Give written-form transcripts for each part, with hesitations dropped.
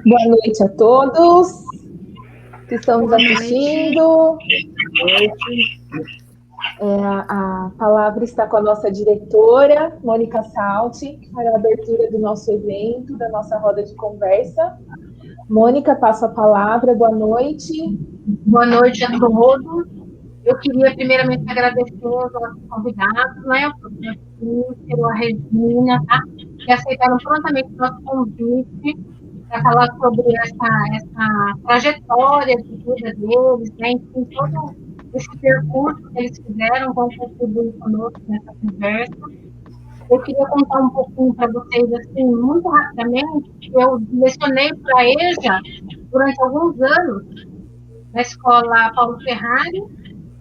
Boa noite a todos que estão nos assistindo. A palavra está com a nossa diretora, Mônica Salti, para a abertura do nosso evento, da nossa roda de conversa. Mônica, passo a palavra. Boa noite. Boa noite a todos. Eu queria primeiramente agradecer aos nossos convidados, né, o professor Cícero, a Regina, tá? Que aceitaram prontamente o nosso convite para falar sobre essa trajetória de vida deles, né, enfim, todo esse percurso que eles fizeram, vão contribuir conosco nessa conversa. Eu queria contar um pouquinho para vocês, assim, muito rapidamente, que eu lecionei para a EJA durante alguns anos, na escola Paulo Ferrari,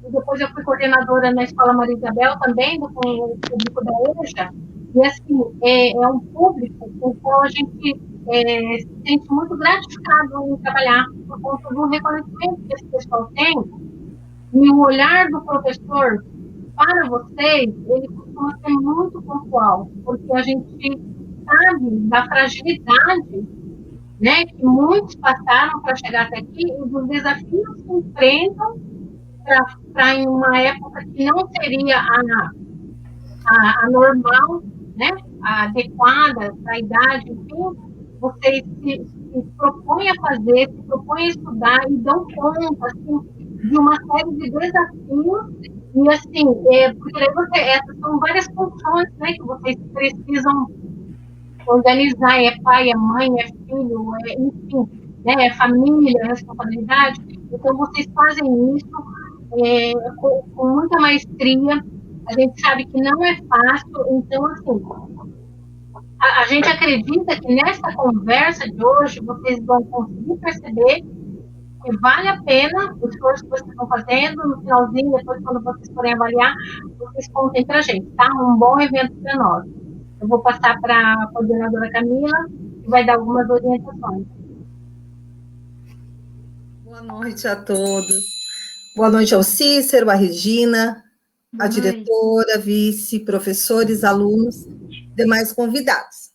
e depois eu fui coordenadora na escola Maria Isabel também, com o público da EJA, e assim, é um público com o qual a gente se sente muito gratificado em trabalhar, por conta do reconhecimento que esse pessoal tem, e o olhar do professor para vocês, ele costuma ser muito pontual, porque a gente sabe da fragilidade, né, que muitos passaram para chegar até aqui, e dos desafios que enfrentam para em uma época que não seria a normal, né, a adequada para a idade, enfim, vocês se propõem a fazer, se propõem a estudar e dão conta, assim, de uma série de desafios, e assim, porque essas são várias funções, né, que vocês precisam organizar, é pai, é mãe, é filho, enfim, né, é família, é responsabilidade, então vocês fazem isso com muita maestria, a gente sabe que não é fácil, então, assim, a gente acredita que nessa conversa de hoje vocês vão conseguir perceber que vale a pena o esforço que vocês estão fazendo, no finalzinho, depois quando vocês forem avaliar, vocês contem para a gente, tá? Um bom evento para nós. Eu vou passar para a coordenadora Camila, que vai dar algumas orientações. Boa noite a todos. Boa noite ao Cícero, à Regina, a diretora, vice, professores, alunos, demais convidados.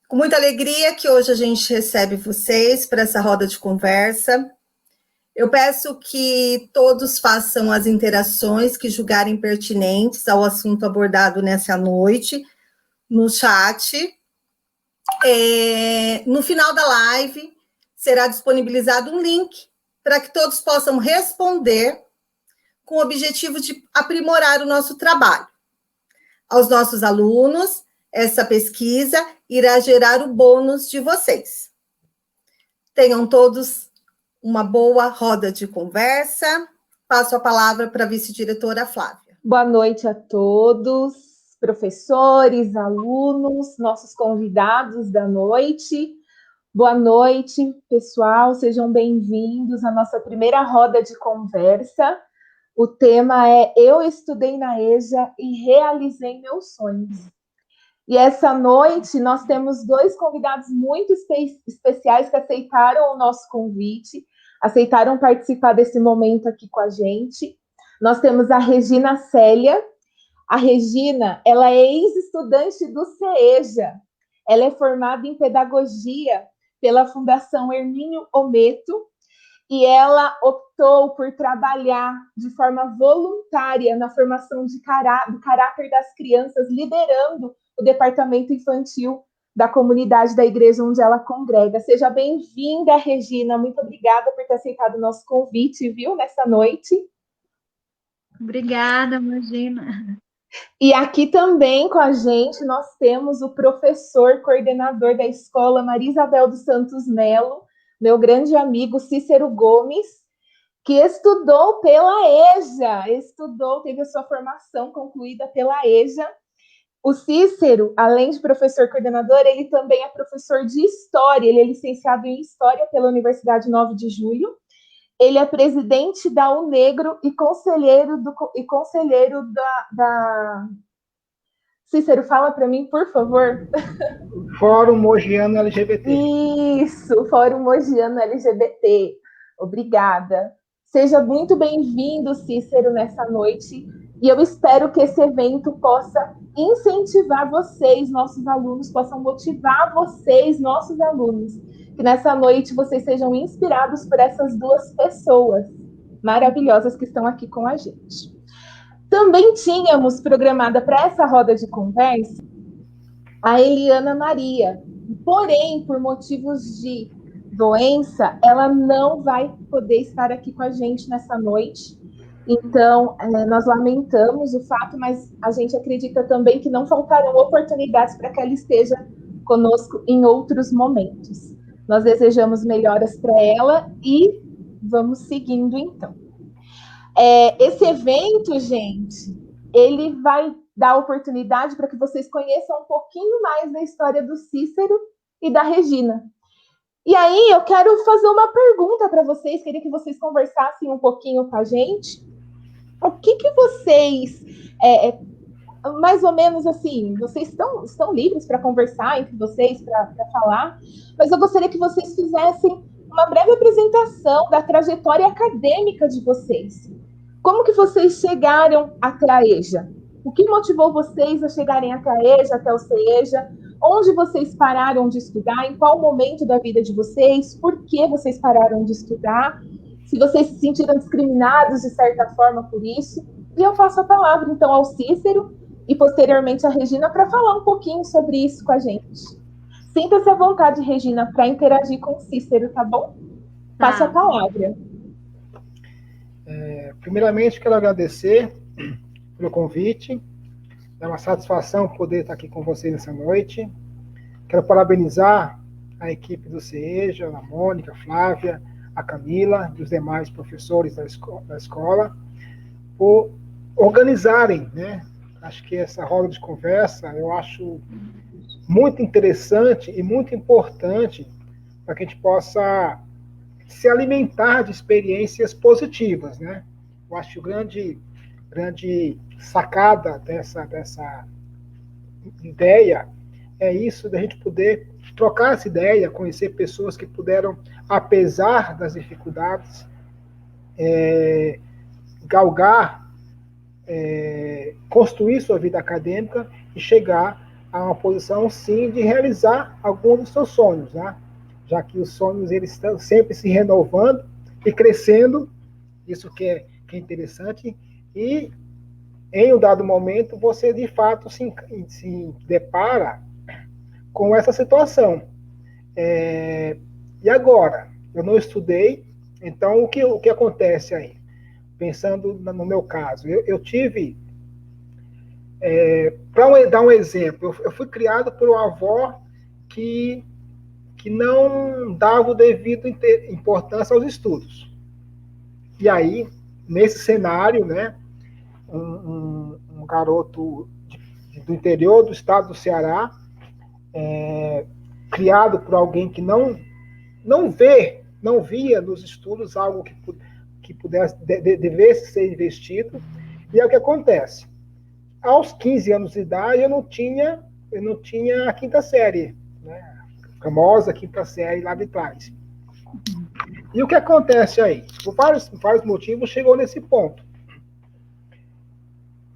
Com muita alegria que hoje a gente recebe vocês para essa roda de conversa. Eu peço que todos façam as interações que julgarem pertinentes ao assunto abordado nessa noite, no chat. No final da live, será disponibilizado um link para que todos possam responder com o objetivo de aprimorar o nosso trabalho. Aos nossos alunos, essa pesquisa irá gerar o bônus de vocês. Tenham todos uma boa roda de conversa. Passo a palavra para a vice-diretora Flávia. Boa noite a todos, professores, alunos, nossos convidados da noite. Boa noite, pessoal, sejam bem-vindos à nossa primeira roda de conversa. O tema é Eu estudei na EJA e realizei meus sonhos. E essa noite nós temos dois convidados muito especiais que aceitaram o nosso convite, aceitaram participar desse momento aqui com a gente. Nós temos a Regina Célia. A Regina, ela é ex-estudante do CEJA. Ela é formada em pedagogia pela Fundação Hermínio Ometo e ela optou por trabalhar de forma voluntária na formação do caráter das crianças, liderando o departamento infantil da comunidade da igreja onde ela congrega. Seja bem-vinda, Regina. Muito obrigada por ter aceitado o nosso convite, viu, nessa noite. Obrigada, imagina. E aqui também com a gente nós temos o professor coordenador da escola Maria Isabel dos Santos Melo, meu grande amigo Cícero Gomes, que estudou pela EJA, teve a sua formação concluída pela EJA. O Cícero, além de professor coordenador, ele também é professor de História, ele é licenciado em História pela Universidade 9 de Julho, ele é presidente da UNegro e conselheiro da... Cícero, fala para mim, por favor. Fórum Mogiano LGBT. Isso, Fórum Mogiano LGBT. Obrigada. Seja muito bem-vindo, Cícero, nessa noite. E eu espero que esse evento possa incentivar vocês, nossos alunos, possam motivar vocês, nossos alunos, que nessa noite vocês sejam inspirados por essas duas pessoas maravilhosas que estão aqui com a gente. Também tínhamos programada para essa roda de conversa a Eliana Maria, porém, por motivos de doença, ela não vai poder estar aqui com a gente nessa noite. Então, nós lamentamos o fato, mas a gente acredita também que não faltarão oportunidades para que ela esteja conosco em outros momentos. Nós desejamos melhoras para ela e vamos seguindo, então. Esse evento, gente, ele vai dar oportunidade para que vocês conheçam um pouquinho mais da história do Cícero e da Regina. E aí, eu quero fazer uma pergunta para vocês, queria que vocês conversassem um pouquinho com a gente. O que vocês, mais ou menos assim, vocês estão livres para conversar entre vocês, para falar, mas eu gostaria que vocês fizessem uma breve apresentação da trajetória acadêmica de vocês. Como que vocês chegaram até a EJA? O que motivou vocês a chegarem até a EJA, até o CEJA? Onde vocês pararam de estudar? Em qual momento da vida de vocês? Por que vocês pararam de estudar? Se vocês se sentiram discriminados de certa forma por isso. E eu passo a palavra, então, ao Cícero e, posteriormente, à Regina para falar um pouquinho sobre isso com a gente. Sinta-se à vontade, Regina, para interagir com o Cícero, tá bom? Passo a palavra. Primeiramente, quero agradecer pelo convite. É uma satisfação poder estar aqui com vocês nessa noite. Quero parabenizar a equipe do CEJA, a Mônica, a Flávia, a Camila e os demais professores da escola por organizarem, né? Acho que essa roda de conversa eu acho muito interessante e muito importante para que a gente possa se alimentar de experiências positivas, né? Eu acho grande sacada dessa ideia é isso, da gente poder trocar essa ideia, conhecer pessoas que puderam, apesar das dificuldades, galgar, construir sua vida acadêmica e chegar a uma posição, sim, de realizar alguns dos seus sonhos, né? Já que os sonhos eles estão sempre se renovando e crescendo, isso que é interessante, e em um dado momento você de fato se depara com essa situação. E agora? Eu não estudei, então o que acontece aí? Pensando no meu caso, eu tive, para dar um exemplo, eu fui criado por uma avó que não dava o devido importância aos estudos. E aí, nesse cenário, né, um garoto do interior do estado do Ceará, criado por alguém que não via nos estudos algo que pudesse, devesse ser investido. E é o que acontece. Aos 15 anos de idade, eu não tinha a quinta série, né? A famosa quinta série lá de trás. E o que acontece aí? Por vários motivos, chegou nesse ponto.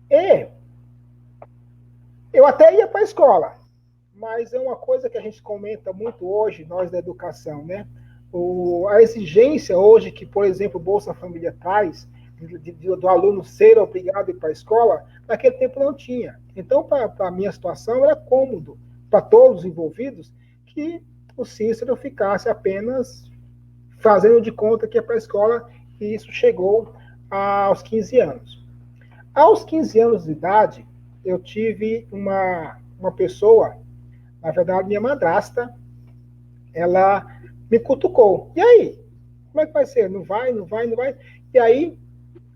E eu até ia para a escola, mas é uma coisa que a gente comenta muito hoje, nós da educação, né? A exigência hoje que, por exemplo, o Bolsa Família traz, do aluno ser obrigado a ir para a escola, naquele tempo não tinha. Então, para a minha situação, era cômodo para todos os envolvidos que o Cícero ficasse apenas fazendo de conta que ia para a escola, e isso chegou aos 15 anos. Aos 15 anos de idade, eu tive uma pessoa, na verdade, minha madrasta, ela me cutucou. E aí? Como é que vai ser? Não vai? E aí,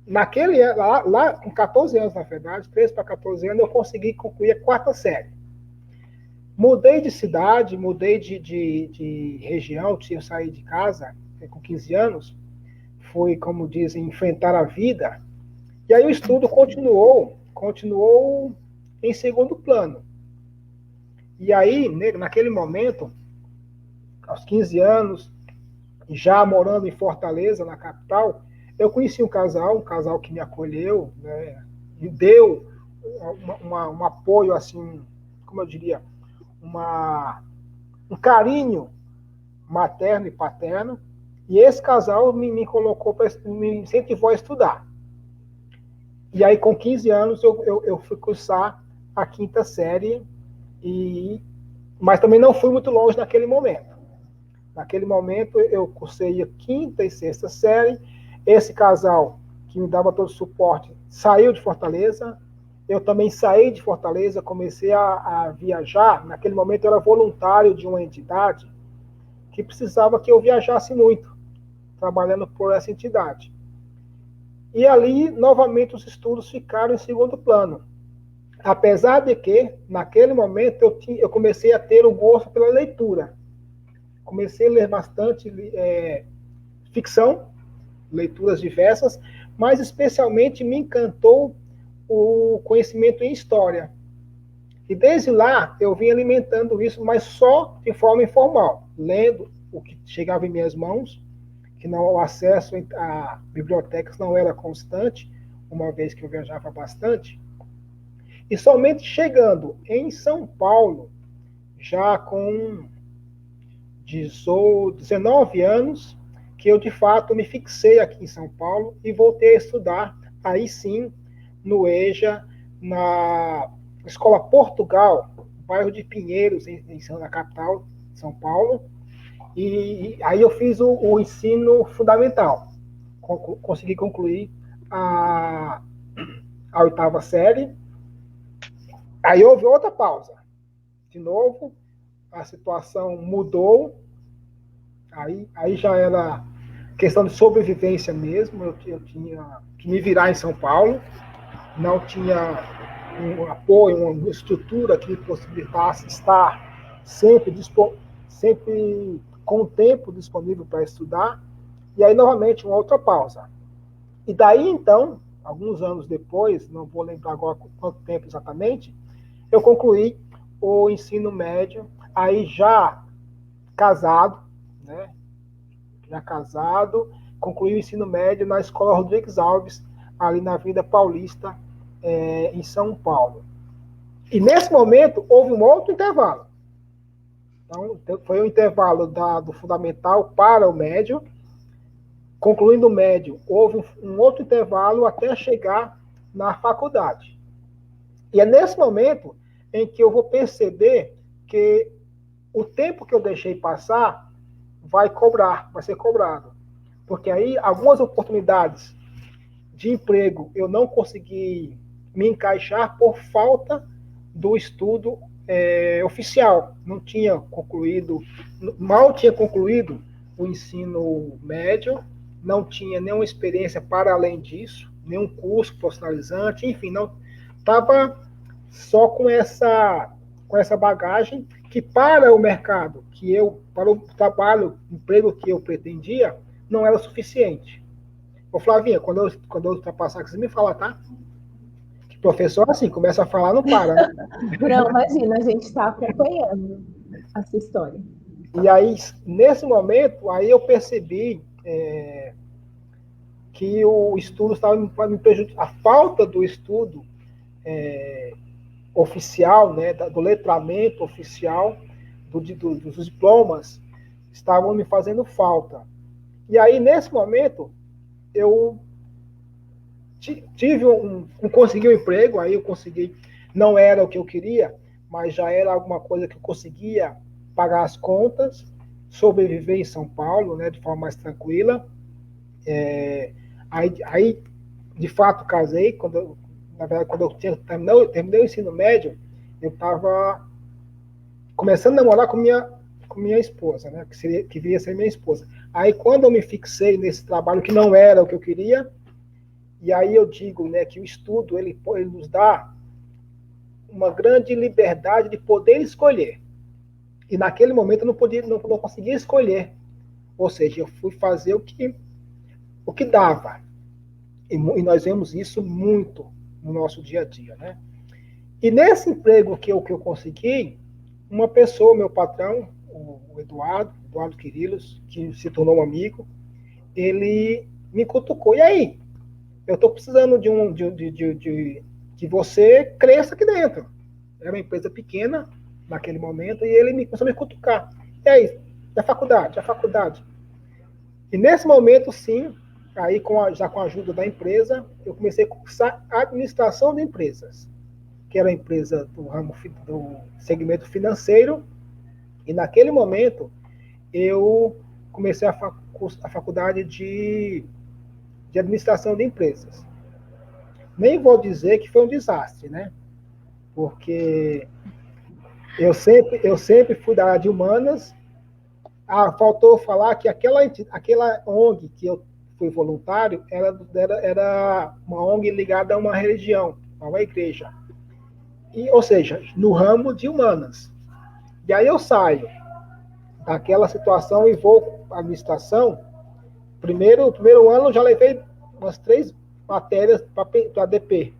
lá com 14 anos, na verdade, 13 para 14 anos, eu consegui concluir a quarta série. Mudei de cidade, mudei de região, eu saí de casa com 15 anos, fui, como dizem, enfrentar a vida, e aí o estudo continuou em segundo plano. E aí, naquele momento, aos 15 anos, já morando em Fortaleza, na capital, eu conheci um casal que me acolheu, né, e deu um apoio, assim, como eu diria, um carinho materno e paterno, e esse casal me colocou, me incentivou a estudar. E aí, com 15 anos, eu fui cursar a 5ª série, mas também não fui muito longe naquele momento. Naquele momento, eu cursei a 5ª e 6ª série. Esse casal, que me dava todo o suporte, saiu de Fortaleza. Eu também saí de Fortaleza, comecei a viajar. Naquele momento, eu era voluntário de uma entidade que precisava que eu viajasse muito, trabalhando por essa entidade. E ali, novamente, os estudos ficaram em segundo plano. Apesar de que, naquele momento, eu comecei a ter o gosto pela leitura. Comecei a ler bastante ficção, leituras diversas, mas especialmente me encantou o conhecimento em história. E desde lá eu vim alimentando isso, mas só de forma informal, lendo o que chegava em minhas mãos, que o acesso a bibliotecas não era constante, uma vez que eu viajava bastante. E somente chegando em São Paulo, já com 19 anos, que eu de fato me fixei aqui em São Paulo e voltei a estudar, aí sim, no EJA, na Escola Portugal, bairro de Pinheiros, na capital, São Paulo. E aí eu fiz o ensino fundamental. Consegui concluir a 8ª série. Aí houve outra pausa. De novo, a situação mudou. Aí já era questão de sobrevivência mesmo. Eu tinha que me virar em São Paulo. Não tinha um apoio, uma estrutura que me possibilitasse estar sempre com o tempo disponível para estudar. E aí, novamente, uma outra pausa. E daí, então, alguns anos depois, não vou lembrar agora quanto tempo exatamente, eu concluí o ensino médio, aí já casado, né? Já casado, concluí o ensino médio na Escola Rodrigues Alves, ali na Avenida Paulista, em São Paulo. E nesse momento, houve um outro intervalo. Então, foi o intervalo do fundamental para o médio. Concluindo o médio, houve um outro intervalo até chegar na faculdade. E é nesse momento em que eu vou perceber que o tempo que eu deixei passar vai ser cobrado. Porque aí, algumas oportunidades de emprego eu não consegui me encaixar por falta do estudo oficial. Não tinha concluído, mal tinha concluído o ensino médio, não tinha nenhuma experiência para além disso, nenhum curso profissionalizante, enfim, não estava só com essa bagagem que para o mercado para o trabalho, emprego que eu pretendia, não era suficiente. Ô Flavinha, quando eu ultrapassar aqui, você me fala, tá? Que professor, assim, começa a falar, não para, né? Não, imagina, a gente está acompanhando essa história. E aí, nesse momento, aí eu percebi que o estudo estava me prejudicando, a falta do estudo oficial, né, do letramento oficial, dos diplomas, estavam me fazendo falta. E aí, nesse momento, eu consegui um emprego, aí eu consegui, não era o que eu queria, mas já era alguma coisa que eu conseguia pagar as contas, sobreviver em São Paulo, né, de forma mais tranquila. Aí, de fato, casei. Na verdade, quando eu terminei o ensino médio, eu estava começando a namorar com minha esposa, né, que viria a ser minha esposa. Aí, quando eu me fixei nesse trabalho que não era o que eu queria, e aí eu digo, né, que o estudo ele nos dá uma grande liberdade de poder escolher. E naquele momento eu não conseguia escolher. Ou seja, eu fui fazer o que dava. E nós vemos isso muito no nosso dia a dia, né? E nesse emprego que eu consegui, uma pessoa, meu patrão, o Eduardo Quirilos, que se tornou um amigo, ele me cutucou. E aí? Eu estou precisando de que você cresça aqui dentro. Era uma empresa pequena naquele momento, e ele começou a me cutucar. E aí, da faculdade, a faculdade. E nesse momento, sim, aí já com a ajuda da empresa, eu comecei a cursar administração de empresas, que era a empresa do ramo do segmento financeiro, e naquele momento eu comecei a faculdade de administração de empresas. Nem vou dizer que foi um desastre, né? Porque eu sempre fui da área de humanas. Faltou falar que aquela ONG que eu fui voluntário era uma ONG ligada a uma religião, a uma igreja. Ou seja, no ramo de humanas. E aí eu saio daquela situação e vou para a administração. Primeiro ano eu já levei umas 3 matérias para a DP.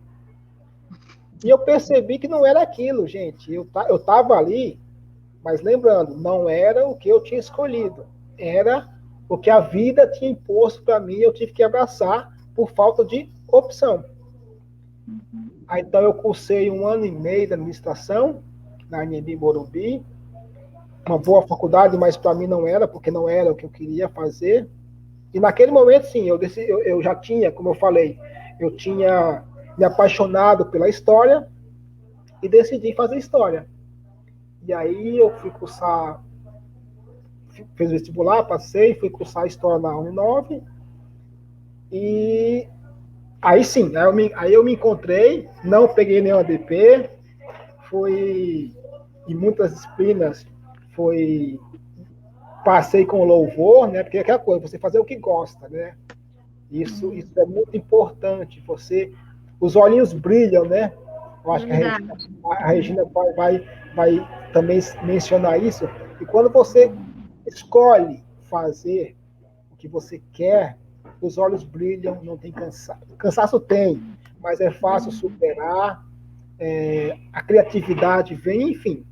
E eu percebi que não era aquilo, gente. Eu estava ali, mas lembrando, não era o que eu tinha escolhido. Era o que a vida tinha imposto para mim, eu tive que abraçar por falta de opção. Aí, então eu cursei 1 ano e meio de administração na Anhembi Morumbi, uma boa faculdade, mas para mim não era, porque não era o que eu queria fazer. E naquele momento, sim, eu já tinha, como eu falei, eu tinha me apaixonado pela história e decidi fazer história. E aí eu fui cursar, fiz vestibular, passei, fui cursar história na Uninove. E aí sim, aí eu me encontrei, não peguei nenhum ADP, fui em muitas disciplinas, passei com louvor, né? Porque é aquela coisa, você fazer o que gosta, né? Isso é muito importante. Os olhinhos brilham, né? Eu acho que a Regina vai também mencionar isso. E quando você escolhe fazer o que você quer, os olhos brilham, não tem cansaço. Cansaço tem, mas é fácil superar, a criatividade vem, enfim.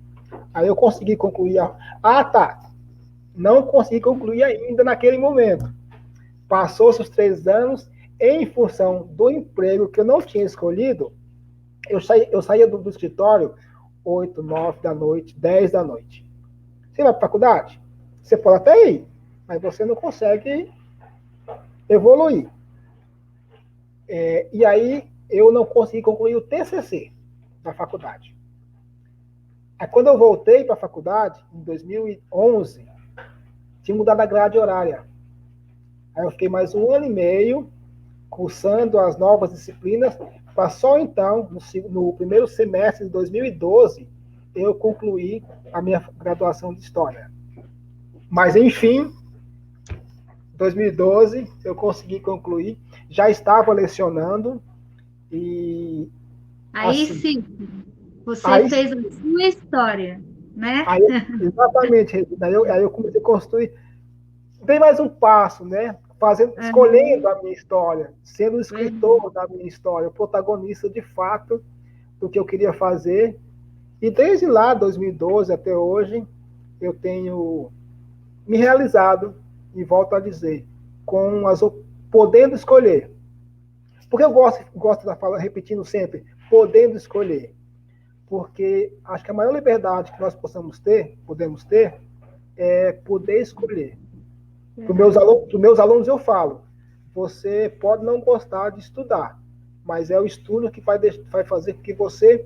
Aí eu consegui concluir não consegui concluir ainda naquele momento. Passou-se os 3 anos, em função do emprego que eu não tinha escolhido, eu saía do escritório 8, 9 da noite, 10 da noite. Você vai para a faculdade? Você pode até ir, mas você não consegue evoluir. E aí eu não consegui concluir o TCC da faculdade. Aí quando eu voltei para a faculdade, em 2011, tinha mudado a grade horária. Aí eu fiquei mais 1 ano e meio cursando as novas disciplinas, para só então, no primeiro semestre de 2012, eu concluí a minha graduação de História. Mas, enfim, em 2012, eu consegui concluir, já estava lecionando, e... Aí assim, sim, você fez a sua história, né? Exatamente, Regina. Aí eu comecei a construir, dei mais um passo, né? Escolhendo a minha história, sendo o escritor da minha história, o protagonista de fato do que eu queria fazer. E desde lá, 2012 até hoje, eu tenho me realizado, e volto a dizer, podendo escolher. Porque eu gosto de falar, repetindo sempre, podendo escolher. Porque acho que a maior liberdade que nós podemos ter, é poder escolher. Para os meus alunos eu falo, você pode não gostar de estudar, mas é o estudo que vai fazer com que você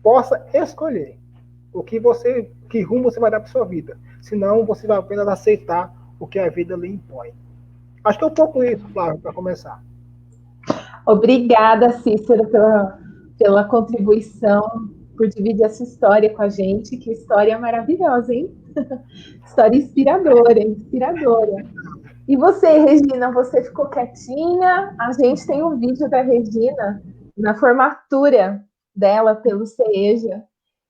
possa escolher que rumo você vai dar para sua vida. Senão você vai apenas aceitar o que a vida lhe impõe. Acho que é um pouco isso, Flávio, para começar. Obrigada, Cícero, pela contribuição, por dividir essa história com a gente. Que história maravilhosa, hein? História inspiradora. E você, Regina, você ficou quietinha? A gente tem um vídeo da Regina na formatura dela pelo CEJA.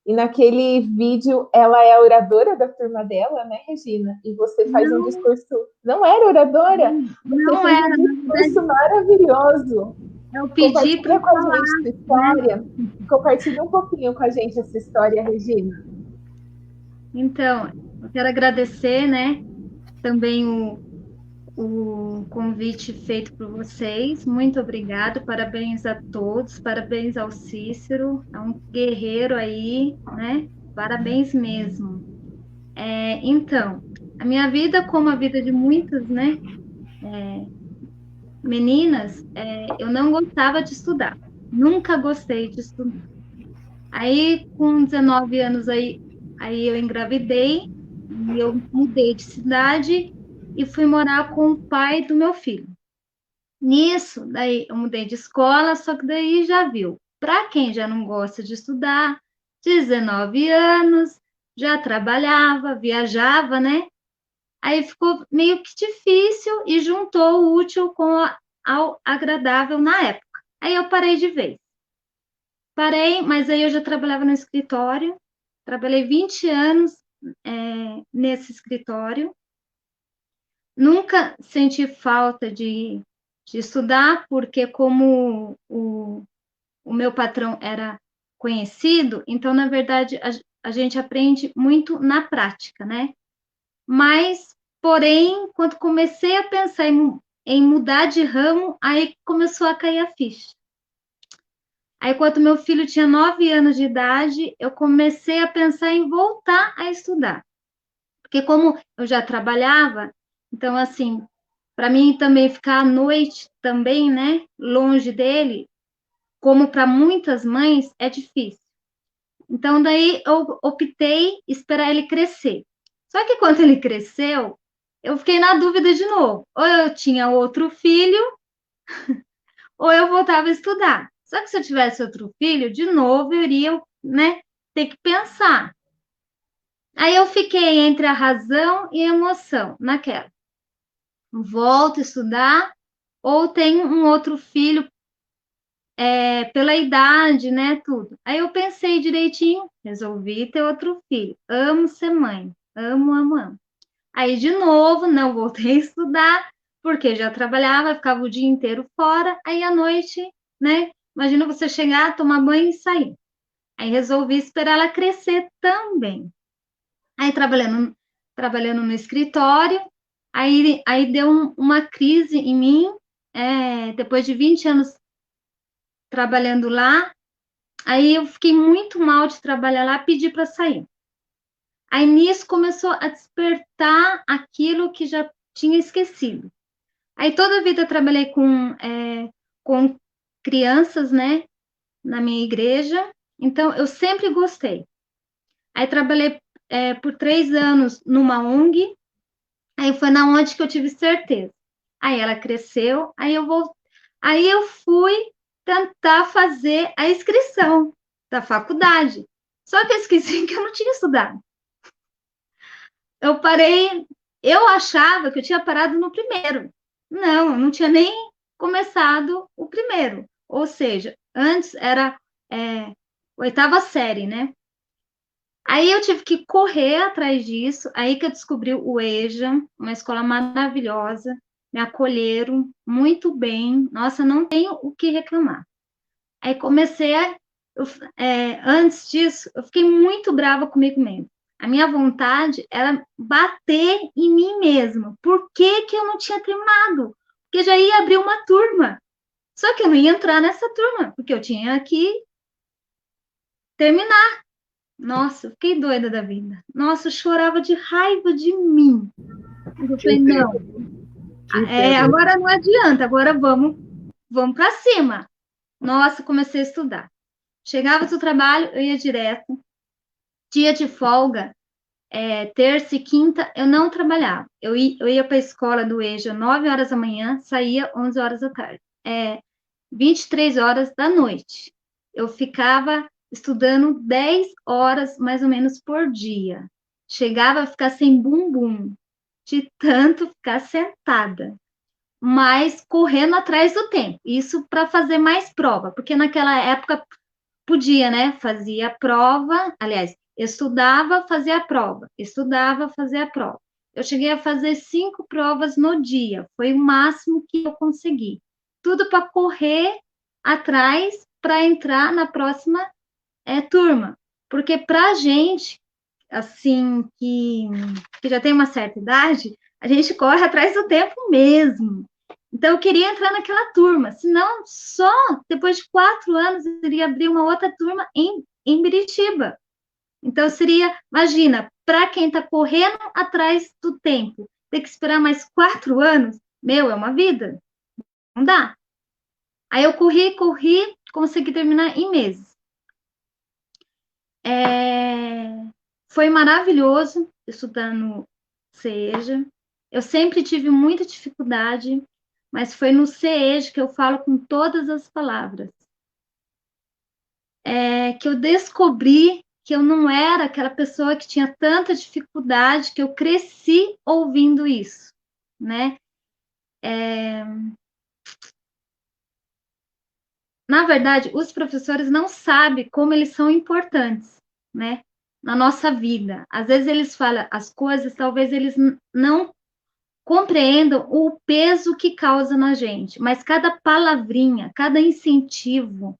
E naquele vídeo, ela é a oradora da turma dela, né, Regina? E você faz um discurso... Não era oradora? Não era. Um discurso maravilhoso. Eu pedi para falar. A gente história. Né? Compartilha um pouquinho com a gente essa história, Regina. Então, eu quero agradecer, né, também o convite feito por vocês. Muito obrigado, parabéns a todos, parabéns ao Cícero, é um guerreiro aí, né? Parabéns mesmo. Então, a minha vida, como a vida de muitas, né, meninas, eu não gostava de estudar, nunca gostei de estudar. Aí, com 19 anos, aí eu engravidei, e eu mudei de cidade e fui morar com o pai do meu filho. Nisso, daí eu mudei de escola, só que daí já viu. Para quem já não gosta de estudar, 19 anos, já trabalhava, viajava, né? Aí ficou meio que difícil e juntou o útil ao agradável na época. Aí eu parei de vez. Parei, mas aí eu já trabalhava no escritório, trabalhei 20 anos nesse escritório. Nunca senti falta de estudar, porque como o meu patrão era conhecido, então, na verdade, a gente aprende muito na prática, né? Mas, porém, quando comecei a pensar em mudar de ramo, aí começou a cair a ficha. Aí, quando meu filho tinha 9 anos de idade, eu comecei a pensar em voltar a estudar. Porque como eu já trabalhava, então, assim, para mim também ficar à noite também, né, longe dele, como para muitas mães, é difícil. Então, daí eu optei esperar ele crescer. Só que quando ele cresceu, eu fiquei na dúvida de novo. Ou eu tinha outro filho, ou eu voltava a estudar. Só que se eu tivesse outro filho, de novo, eu iria, né, ter que pensar. Aí eu fiquei entre a razão e a emoção naquela. Volto a estudar ou tenho um outro filho pela idade, né, tudo. Aí eu pensei direitinho, resolvi ter outro filho. Amo ser mãe, amo, amo, amo. Aí, de novo, não voltei a estudar, porque já trabalhava, ficava o dia inteiro fora, aí à noite, né, imagina você chegar, tomar banho e sair. Aí resolvi esperar ela crescer também. Aí trabalhando no escritório, aí deu uma crise em mim, depois de 20 anos trabalhando lá, aí eu fiquei muito mal de trabalhar lá, pedi para sair. Aí nisso começou a despertar aquilo que já tinha esquecido. Aí toda a vida eu trabalhei com crianças, né, na minha igreja, então eu sempre gostei. Aí trabalhei por 3 anos numa ONG, aí foi na onde que eu tive certeza. Aí ela cresceu, aí eu fui tentar fazer a inscrição da faculdade. Só que eu esqueci que eu não tinha estudado. Eu parei, eu achava que eu tinha parado no primeiro. Não, eu não tinha nem começado o primeiro. Ou seja, antes era oitava série, né? Aí eu tive que correr atrás disso, aí que eu descobri o EJA, uma escola maravilhosa, me acolheram muito bem, nossa, não tenho o que reclamar. Aí antes disso, eu fiquei muito brava comigo mesma. A minha vontade era bater em mim mesma. Por que que eu não tinha terminado? Porque já ia abrir uma turma. Só que eu não ia entrar nessa turma, porque eu tinha que terminar. Nossa, eu fiquei doida da vida. Nossa, eu chorava de raiva de mim. Eu falei, não, agora não adianta, agora vamos para cima. Nossa, comecei a estudar. Chegava do trabalho, eu ia direto. Dia de folga, terça e quinta, eu não trabalhava. Eu ia para a escola do EJA 9 horas da manhã, saía 11 horas da tarde. 23 horas da noite. Eu ficava estudando 10 horas, mais ou menos, por dia. Chegava a ficar sem bumbum, de tanto ficar sentada, mas correndo atrás do tempo. Isso para fazer mais prova, porque naquela época podia, né? Fazia a prova, aliás, estudava, fazia a prova, estudava, fazia a prova. Eu cheguei a fazer 5 provas no dia, foi o máximo que eu consegui. Tudo para correr atrás para entrar na próxima turma. Porque para a gente, assim, que já tem uma certa idade, A gente corre atrás do tempo mesmo. Então, eu queria entrar naquela turma, senão só depois de 4 anos eu iria abrir uma outra turma em Biritiba. Então, seria, imagina, para quem está correndo atrás do tempo, ter que esperar mais 4 anos, meu, é uma vida, não dá. Aí eu corri, consegui terminar em meses. Foi maravilhoso estudar no CEJA. Eu sempre tive muita dificuldade, mas foi no CEJA que eu falo com todas as palavras. Que eu descobri que eu não era aquela pessoa que tinha tanta dificuldade, que eu cresci ouvindo isso, né? Na verdade, os professores não sabem como eles são importantes, né? Na nossa vida. Às vezes eles falam as coisas, talvez eles não compreendam o peso que causa na gente, mas cada palavrinha, cada incentivo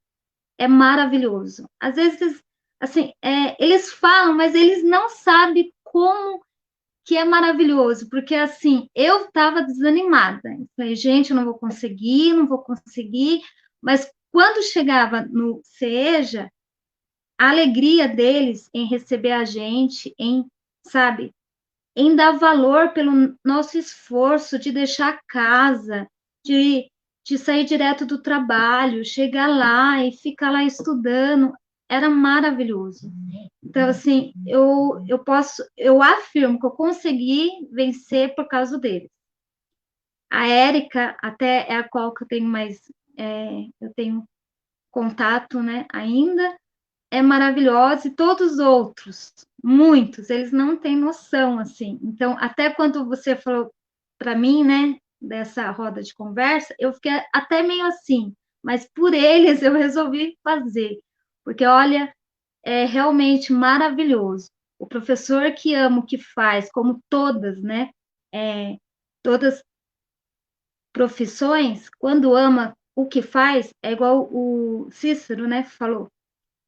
é maravilhoso. Às vezes, assim, eles falam, mas eles não sabem como que é maravilhoso, porque assim, eu estava desanimada. Eu falei, gente, eu não vou conseguir, mas quando chegava no CEJA, a alegria deles em receber a gente, sabe, em dar valor pelo nosso esforço de deixar a casa, de sair direto do trabalho, chegar lá e ficar lá estudando, era maravilhoso. Então, assim, eu afirmo que eu consegui vencer por causa deles. A Érica, até é a qual que eu tenho eu tenho contato, né, ainda, é maravilhosa, e todos os outros, muitos, eles não têm noção, assim. Então, até quando você falou para mim, né, dessa roda de conversa, eu fiquei até meio assim, mas por eles eu resolvi fazer, porque, olha, é realmente maravilhoso. O professor que ama o que faz, como todas, né, todas profissões, quando ama o que faz, é igual o Cícero, né, falou,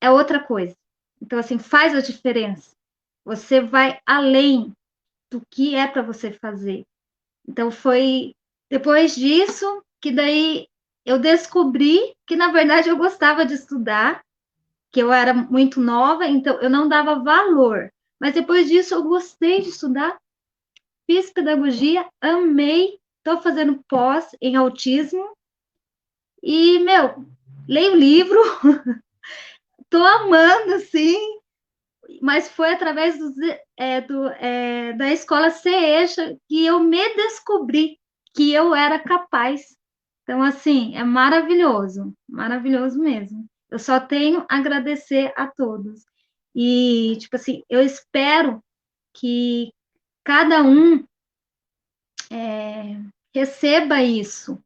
é outra coisa. Então, assim, faz a diferença. Você vai além do que é para você fazer. Então, foi depois disso que daí eu descobri que, na verdade, eu gostava de estudar, que eu era muito nova, então eu não dava valor. Mas depois disso eu gostei de estudar, fiz pedagogia, amei, estou fazendo pós em autismo e, meu, leio livro, estou amando, assim, mas foi através da escola CEJA que eu me descobri que eu era capaz. Então, assim, é maravilhoso mesmo. Eu só tenho a agradecer a todos. E, tipo assim, eu espero que cada um receba isso,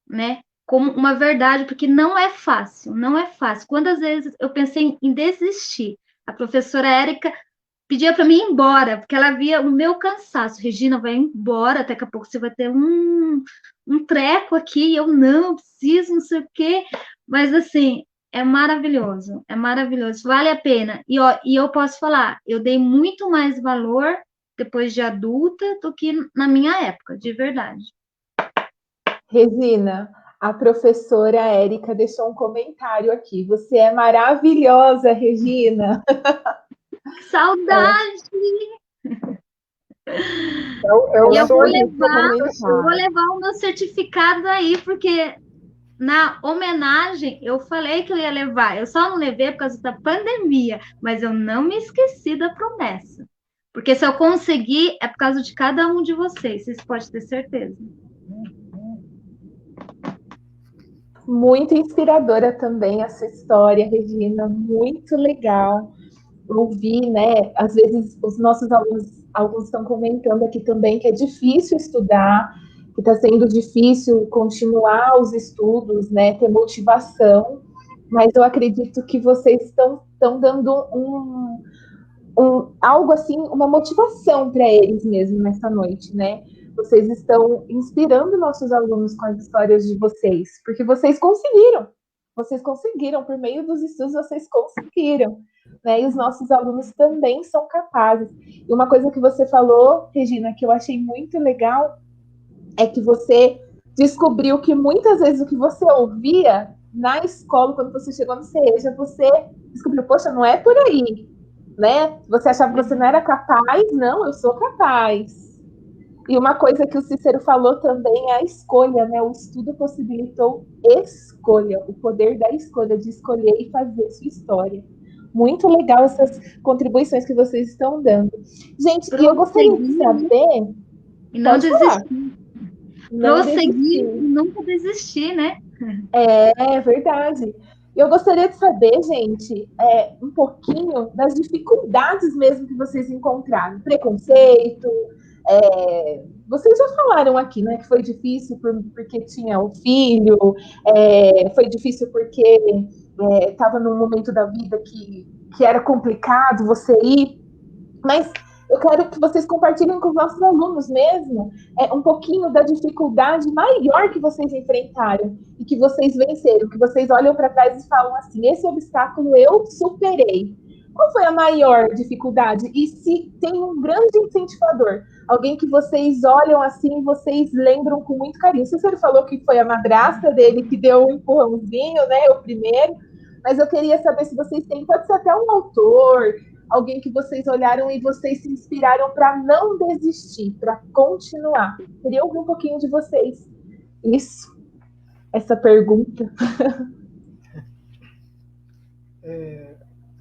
né? Como uma verdade, porque não é fácil, não é fácil. Quantas vezes eu pensei em desistir? A professora Érica pedia para mim ir embora, porque ela via o meu cansaço. Regina, vai embora, daqui a pouco você vai ter um treco aqui. Eu não preciso, não sei o quê. Mas, assim, é maravilhoso, vale a pena. E eu posso falar, eu dei muito mais valor depois de adulta do que na minha época, de verdade. Regina, a professora Érica deixou um comentário aqui. Você é maravilhosa, Regina. Saudade! Eu vou levar o meu certificado aí, porque na homenagem eu falei que eu ia levar. Eu só não levei por causa da pandemia, mas eu não me esqueci da promessa. Porque se eu conseguir, é por causa de cada um de vocês podem ter certeza. Muito inspiradora também essa história, Regina, muito legal ouvir, né? Às vezes os nossos alunos, alguns estão comentando aqui também que é difícil estudar, que está sendo difícil continuar os estudos, né? Ter motivação, mas eu acredito que vocês estão dando algo assim, uma motivação para eles mesmo nessa noite, né? Vocês estão inspirando nossos alunos com as histórias de vocês, porque vocês conseguiram, por meio dos estudos, vocês conseguiram. né? E os nossos alunos também são capazes. E uma coisa que você falou, Regina, que eu achei muito legal, é que você descobriu que muitas vezes o que você ouvia na escola, quando você chegou no CEJA, você descobriu, poxa, não é por aí, né? Você achava que você não era capaz, não, eu sou capaz. E uma coisa que o Cícero falou também é a escolha, né? O estudo possibilitou escolha, o poder da escolha, de escolher e fazer sua história. Muito legal essas contribuições que vocês estão dando. Gente, e eu gostaria de saber... E não desistir. Não Prosseguir desistir. e nunca desistir, né? É verdade. Eu gostaria de saber, gente, um pouquinho das dificuldades mesmo que vocês encontraram. Preconceito. Vocês já falaram aqui, né, que foi difícil porque tinha o filho, foi difícil porque estava num momento da vida que era complicado você ir, mas eu quero que vocês compartilhem com os nossos alunos mesmo um pouquinho da dificuldade maior que vocês enfrentaram e que vocês venceram, que vocês olham para trás e falam assim, esse obstáculo eu superei. Qual foi a maior dificuldade? E se tem um grande incentivador, alguém que vocês olham assim e vocês lembram com muito carinho. O Cícero falou que foi a madrasta dele que deu um empurrãozinho, né, o primeiro, mas eu queria saber se vocês têm, pode ser até um autor, alguém que vocês olharam e vocês se inspiraram para não desistir, para continuar. Queria ouvir um pouquinho de vocês. Isso, essa pergunta.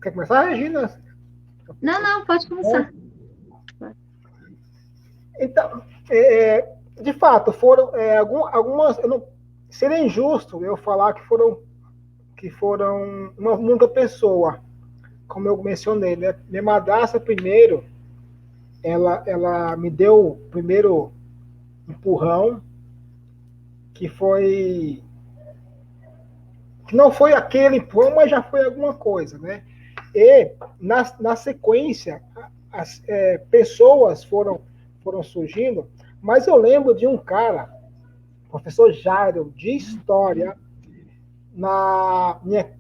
Quer começar, Regina? Não, pode começar. Então, de fato, foram algumas... Seria injusto eu falar que foram uma única pessoa, como eu mencionei, né? Minha madrasta, primeiro, ela me deu o primeiro empurrão, que não foi aquele empurrão, mas já foi alguma coisa, né? E, na sequência, as pessoas foram surgindo, mas eu lembro de um cara, professor Jairo, de História, na minha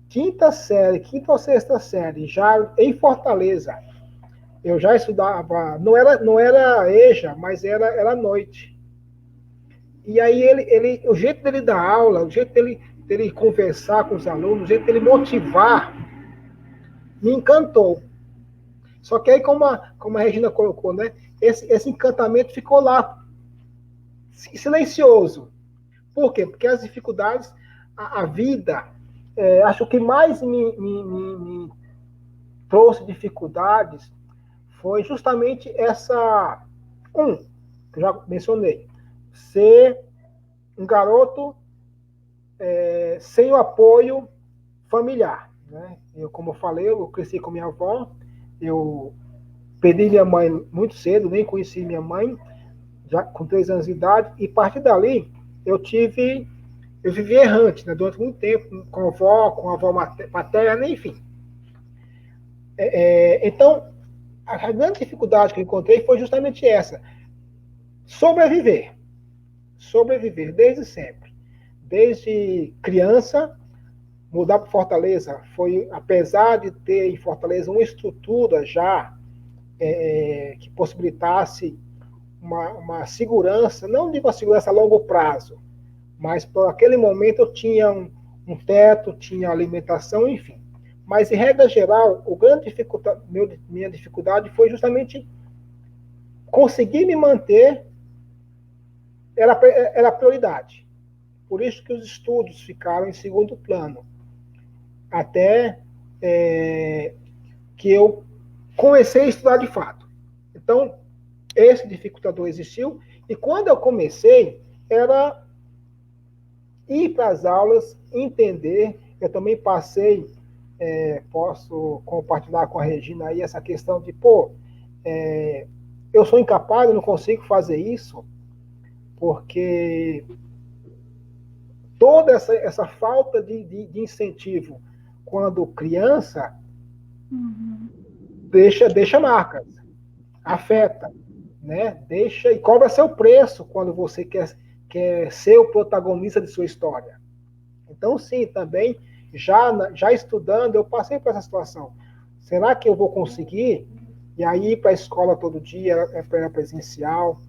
quinta ou sexta série, já em Fortaleza. Eu já estudava, não era EJA, mas era noite. E aí o jeito dele dar aula, o jeito dele conversar com os alunos, o jeito dele motivar, me encantou. Só que aí, como a Regina colocou, né, esse encantamento ficou lá, silencioso. Por quê? Porque as dificuldades, a vida, acho que mais me trouxe dificuldades foi justamente essa, que eu já mencionei, ser um garoto sem o apoio familiar, né? Como eu falei, eu cresci com minha avó, eu perdi minha mãe muito cedo, nem conheci minha mãe, já com 3 anos de idade, e a partir dali eu vivi errante, né, durante muito tempo, com a avó materna, enfim. Então, a grande dificuldade que eu encontrei foi justamente essa: sobreviver desde sempre. Desde criança, mudar para Fortaleza foi, apesar de ter em Fortaleza uma estrutura já que possibilitasse uma segurança, não digo a segurança a longo prazo, mas por aquele momento eu tinha um teto, tinha alimentação, enfim. Mas, em regra geral, minha dificuldade foi justamente conseguir me manter, era a prioridade. Por isso que os estudos ficaram em segundo plano. Até que eu comecei a estudar de fato. Então, esse dificultador existiu, e quando eu comecei, era ir para as aulas, entender. Eu também passei, posso compartilhar com a Regina aí essa questão de, eu sou incapaz, eu não consigo fazer isso, porque toda essa falta de incentivo quando criança deixa marcas, afeta, né? Deixa e cobra seu preço quando você quer ser o protagonista de sua história. Então, sim, também já estudando, eu passei por essa situação. Será que eu vou conseguir? E aí ir para a escola todo dia, era presencial,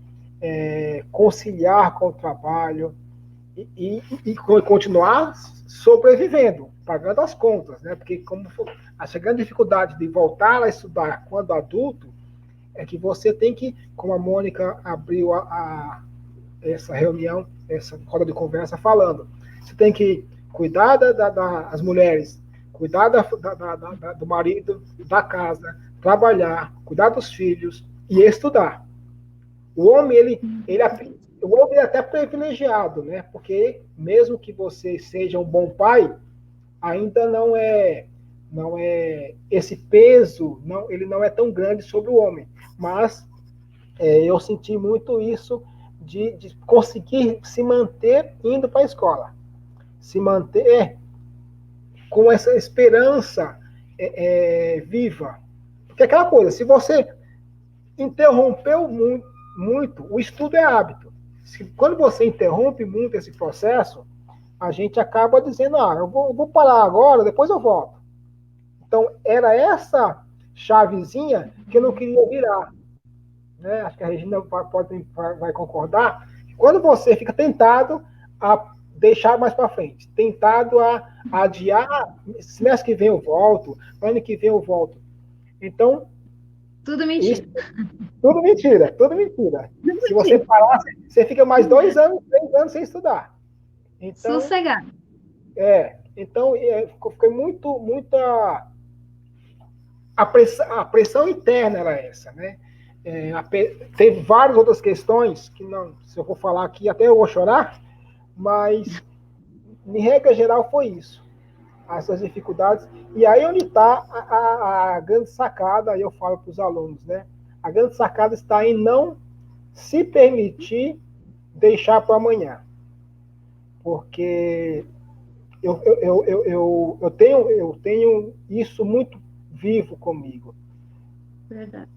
conciliar com o trabalho e continuar sobrevivendo, pagando as contas, né? Porque a grande dificuldade de voltar a estudar quando adulto é que você tem que, como a Mônica abriu essa reunião, essa roda de conversa falando, você tem que cuidar das mulheres, cuidar do marido, da casa, trabalhar, cuidar dos filhos e estudar. O homem, o homem é até privilegiado, né? Porque mesmo que você seja um bom pai, ainda não é esse peso, ele não é tão grande sobre o homem. Mas eu senti muito isso de conseguir se manter indo para a escola, se manter com essa esperança viva. Porque aquela coisa, se você interrompeu muito, o estudo é hábito. Quando você interrompe muito esse processo, a gente acaba dizendo, eu vou parar agora, depois eu volto. Então, era essa chavezinha que eu não queria virar. Né? Acho que a Regina vai concordar. Quando você fica tentado a deixar mais para frente, tentado a adiar, semestre que vem eu volto, ano que vem eu volto. Então, tudo mentira. Tudo mentira. Se você parar, você fica mais 2 anos, 3 anos sem estudar. Então, sossegado. Então, fiquei muita... A pressão interna era essa, né? Teve várias outras questões, que não, se eu for falar aqui, até eu vou chorar, mas, em regra geral, foi isso. Essas dificuldades. E aí onde está a grande sacada, aí eu falo para os alunos, né? A grande sacada está em não se permitir deixar para amanhã. Porque eu tenho isso muito vivo comigo. Verdade.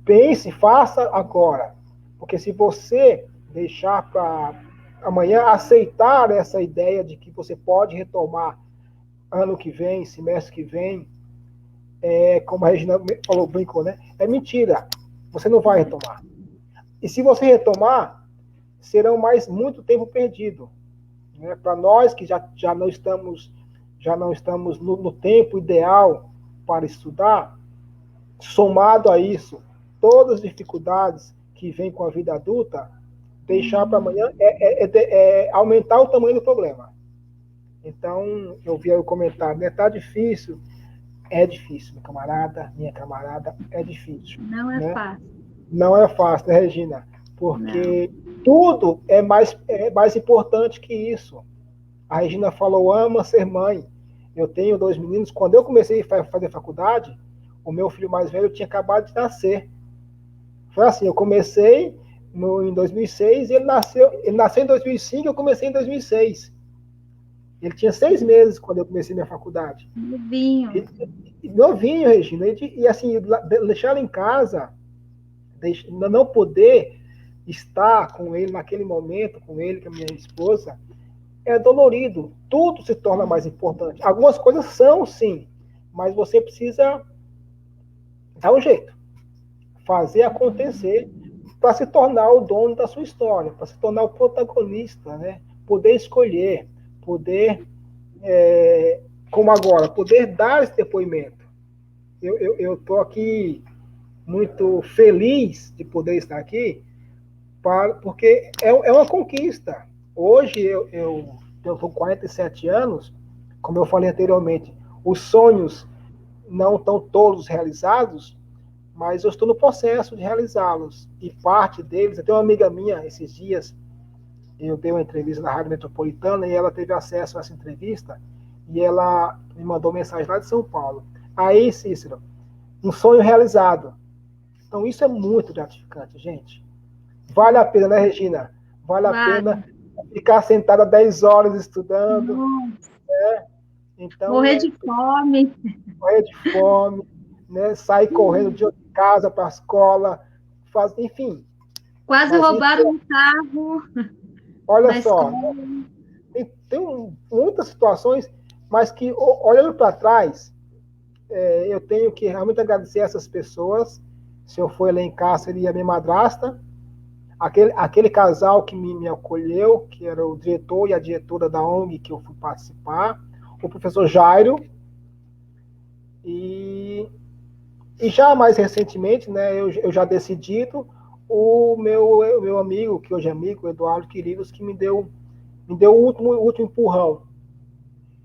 Pense, faça agora. Porque se você deixar para amanhã, aceitar essa ideia de que você pode retomar ano que vem, semestre que vem, como a Regina falou, brincou, né? É mentira. Você não vai retomar. E se você retomar, serão mais muito tempo perdido. Né? Para nós que já não estamos no tempo ideal para estudar, somado a isso, todas as dificuldades que vêm com a vida adulta, deixar para amanhã é aumentar o tamanho do problema. Então, eu vi aí o comentário, né? Tá difícil. É difícil, minha camarada, é difícil. Não é né? fácil. Não é fácil, né, Regina? Porque tudo é mais importante que isso. A Regina falou, ama ser mãe. Eu tenho 2 meninos. Quando eu comecei a fazer faculdade, o meu filho mais velho tinha acabado de nascer. Foi assim, eu comecei em 2006, ele nasceu em 2005, eu comecei em 2006. Ele tinha 6 meses quando eu comecei minha faculdade. Novinho, Regina. E assim, deixar ele em casa, não poder estar com ele naquele momento, com ele, com a minha esposa, é dolorido. Tudo se torna mais importante. Algumas coisas são, sim, mas você precisa dar um jeito. Fazer acontecer para se tornar o dono da sua história, para se tornar o protagonista, né? Poder escolher, poder, como agora, poder dar esse depoimento. Eu estou aqui muito feliz de poder estar aqui, porque é uma conquista. Hoje eu estou com 47 anos, como eu falei anteriormente, os sonhos não estão todos realizados, mas eu estou no processo de realizá-los. E parte deles, até uma amiga minha, esses dias, eu dei uma entrevista na Rádio Metropolitana e ela teve acesso a essa entrevista e ela me mandou mensagem lá de São Paulo. Aí, Cícero, um sonho realizado. Então, isso é muito gratificante, gente. Vale a pena, né, Regina? Vale a pena ficar sentada 10 horas estudando. Né? Então, morrer de fome. Morrer de fome, né? Sair correndo de casa para a escola, enfim. Quase roubaram um carro. Olha só, tem muitas situações. mas que, olhando para trás, eu tenho que realmente agradecer essas pessoas. Se eu for elencar, seria a minha madrasta, aquele casal que me acolheu, que era o diretor e a diretora da ONG que eu fui participar, o professor Jairo, e já mais recentemente, né, eu já decidido, o meu amigo, que hoje é amigo, Eduardo Quirilos, que me deu o último empurrão.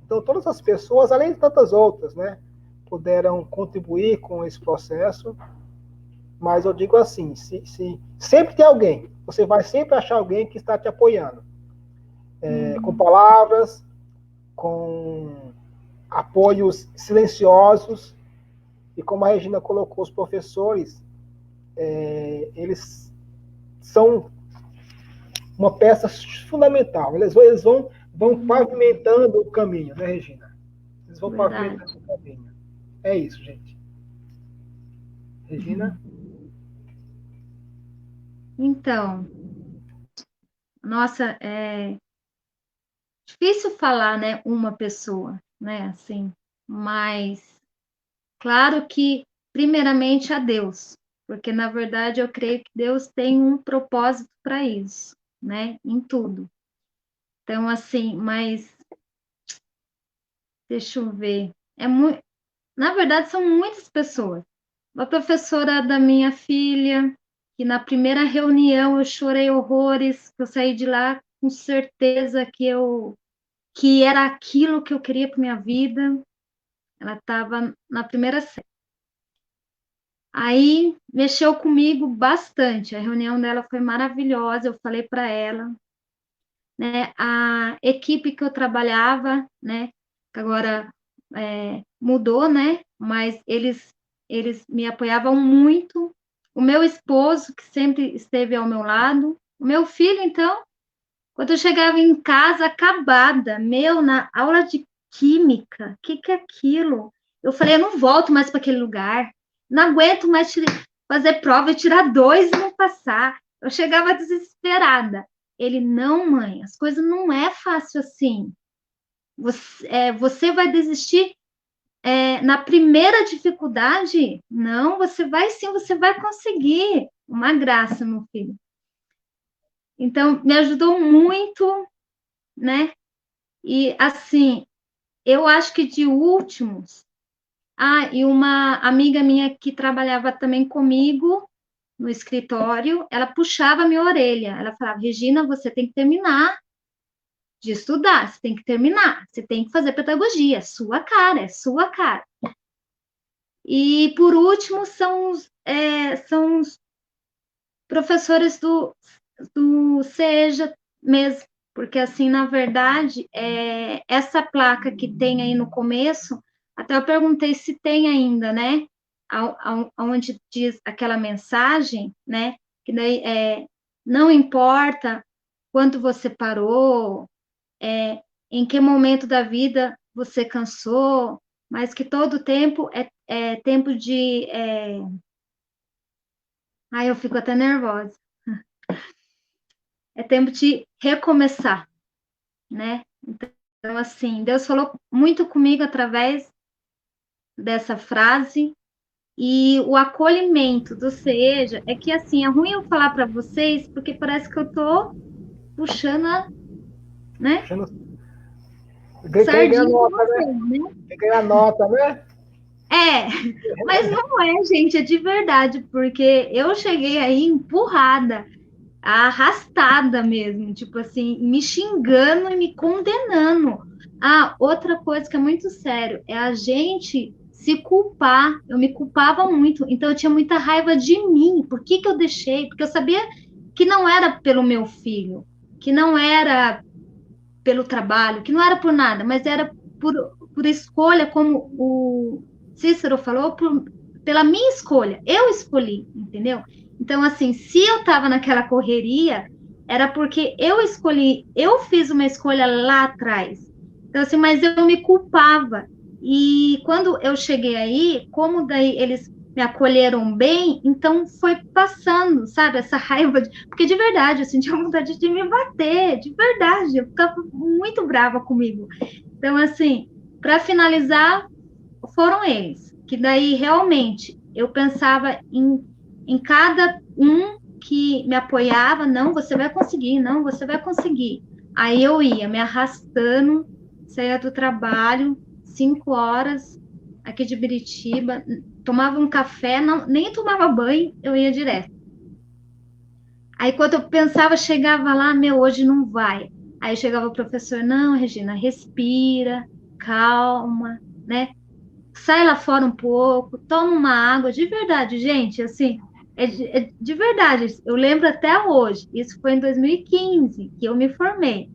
Então, todas as pessoas, além de tantas outras, né, puderam contribuir com esse processo, mas eu digo assim, sempre tem alguém, você vai sempre achar alguém que está te apoiando, com palavras, com apoios silenciosos, e como a Regina colocou, os professores, eles são uma peça fundamental, eles vão pavimentando o caminho, né, Regina? Eles vão pavimentando o caminho. É isso, gente. Regina? Então, nossa, é difícil falar, né, uma pessoa, né, assim, mas claro que, primeiramente, a Deus, porque, na verdade, eu creio que Deus tem um propósito para isso, né, em tudo. Então, assim, mas, deixa eu ver, na verdade, são muitas pessoas. A professora da minha filha, que na primeira reunião eu chorei horrores, que eu saí de lá com certeza que era aquilo que eu queria para minha vida. Ela estava na primeira série. Aí mexeu comigo bastante. A reunião dela foi maravilhosa. Eu falei para ela, né? A equipe que eu trabalhava, né? Que agora mudou, né? Mas eles me apoiavam muito. O meu esposo, que sempre esteve ao meu lado. O meu filho, então, quando eu chegava em casa acabada, na aula de química, o que é aquilo? Eu falei, eu não volto mais para aquele lugar, não aguento mais fazer prova e tirar 2 e não passar. Eu chegava desesperada. Ele, não, mãe, as coisas não é fácil assim. Você vai desistir na primeira dificuldade? Não, você vai sim, você vai conseguir. Uma graça, meu filho. Então, me ajudou muito, né? E, assim, eu acho que de últimos... e uma amiga minha que trabalhava também comigo no escritório, ela puxava a minha orelha. Ela falava, Regina, você tem que terminar de estudar, você tem que terminar, você tem que fazer pedagogia, é sua cara, é sua cara. E, por último, são os professores do SEJA mesmo, porque, assim, na verdade, essa placa que tem aí no começo, até eu perguntei se tem ainda, né, onde diz aquela mensagem, né, que daí não importa quando você parou, em que momento da vida você cansou, mas que todo tempo é tempo de... Ai, eu fico até nervosa. É tempo de recomeçar, né? Então, assim, Deus falou muito comigo através dessa frase, e o acolhimento do SEJA é que, assim, é ruim eu falar para vocês, porque parece que eu tô puxando, né? Ganhar Sardinha com nota, vocês, né? né? Ganhar nota, né? Mas não é, gente, é de verdade, porque eu cheguei aí empurrada, arrastada mesmo, tipo assim, me xingando e me condenando. Outra coisa que é muito sério é a gente se culpar. Eu me culpava muito, então eu tinha muita raiva de mim. Por que eu deixei? Porque eu sabia que não era pelo meu filho, que não era pelo trabalho, que não era por nada, mas era por escolha, como o Cícero falou, pela minha escolha. Eu escolhi, entendeu? Então, assim, se eu estava naquela correria, era porque eu escolhi, eu fiz uma escolha lá atrás. Então, assim, mas eu me culpava. E quando eu cheguei aí, como daí eles me acolheram bem, então foi passando, sabe, essa raiva, porque de verdade eu sentia vontade de me bater, de verdade, eu ficava muito brava comigo. Então, assim, para finalizar, foram eles, que daí realmente eu pensava em cada um que me apoiava, não, você vai conseguir, não, você vai conseguir. Aí eu ia me arrastando, saía do trabalho, 5 horas, aqui de Biritiba, tomava um café, não, nem tomava banho, eu ia direto. Aí quando eu pensava, chegava lá, meu, hoje não vai. Aí chegava o professor, não, Regina, respira, calma, né? Sai lá fora um pouco, toma uma água, de verdade, gente, assim, é de verdade, eu lembro até hoje, isso foi em 2015 que eu me formei.